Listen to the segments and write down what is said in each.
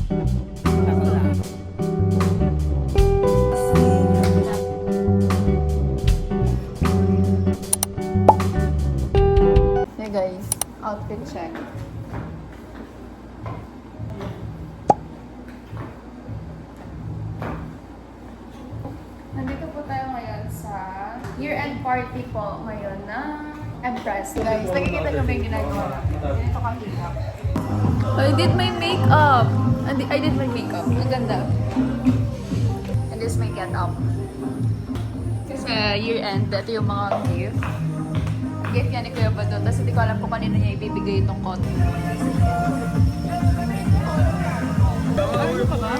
Hey guys, outfit check. Nandito po tayo ngayon sa year-end party po ngayon ng Empress. Guys, nakikita nyo ba yung ginagawa natin? Ganito kahirap. I did my makeup. I did my makeup. Ang ganda. And this is my get-up. Kasi year-end, ito yung mga gift. Gift yan ni Kuya Badot. Tapos hindi ko alam kung kanino niya ibibigay itong cotton. Ano pa ba?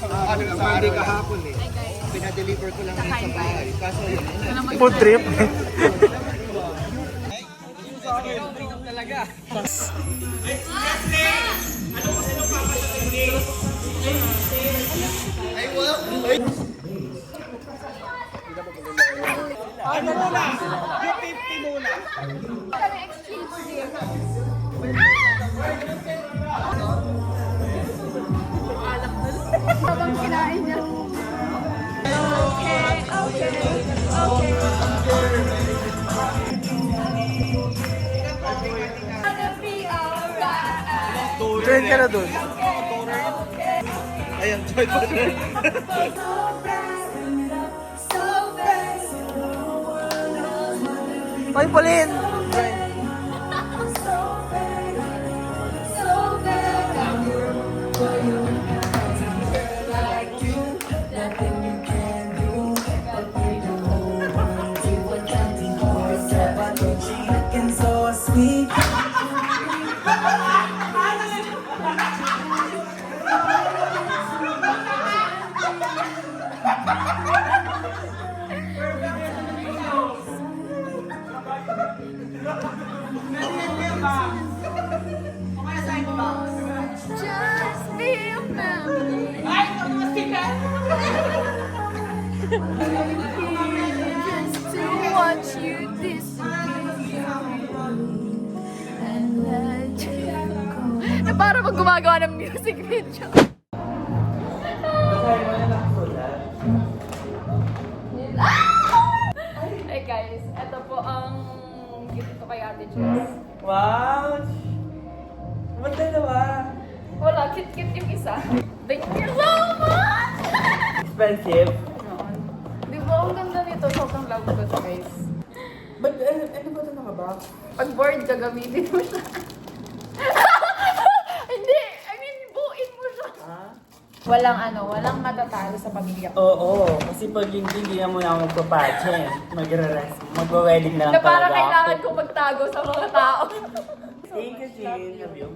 Ano na Monday kahapon eh. Pinadeliver ko lang sa bahay. Kaso yun. Food trip. Talaga. Ay, well. Ano muna? Yung 50 muna. Kami exclusive. Habang kinain niya. Okay. Join ka na dun. Ayan, joy pa rin. Hoy, Pauline! Just be a memory. Just to watch you disappear and let you go. Na para pag gumagawa ng music video. Hey guys, ito po ang gift ko kay Ate Jess. Wow! Ba't dalawa? Wala, cute-cute yung isa. Thank you so much! Expensive? Noon. Di ba ang ganda nito? Sobrang love ko to guys. Ba't ano ba ito nakabak? Pag bored, gagamitin mo siya. Hindi! I mean, buuin mo siya. Ah? Walang matatalo sa pamilya ko. Oo, kasi pag hindi na muna ako magpapache. Magre-rest. Magwa-wedding na lang Na para talaga kailangan ako. kong magtago sa mga tao. Thank you, Jane. Love you.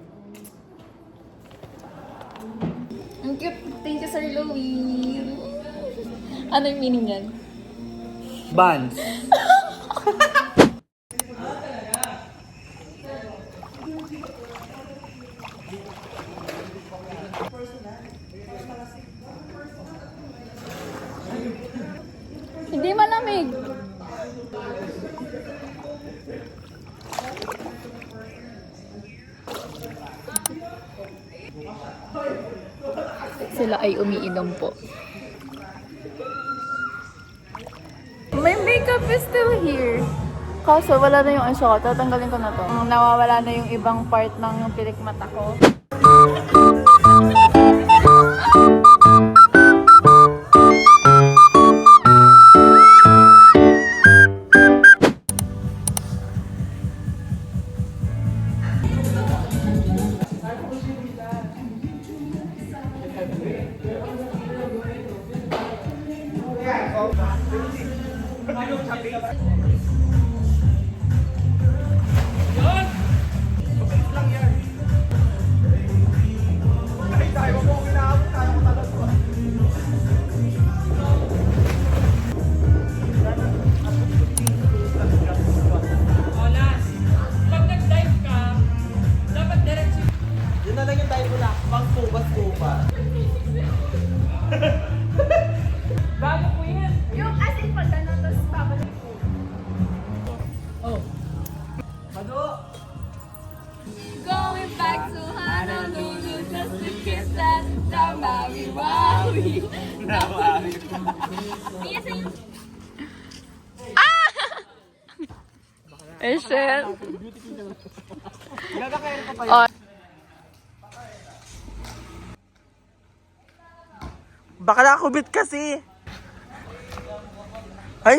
Ang cute. Thank you, Sir Louie. Ano yung meaning yan? Buns. Hindi malamig. Sila ay umiinom po. My makeup is still here. Kaso wala na yung eyeshadow. Tatanggalin ko na to. Nawawala na yung ibang part ng pilikmata ko. Bago po yan. Yung as in pag ano, tapos babalik po. back to Honolulu just to kiss that Maui Wowie. Mia, sa'yo. Eh, shit. Oh. Baka nakakubit kasi. Ay!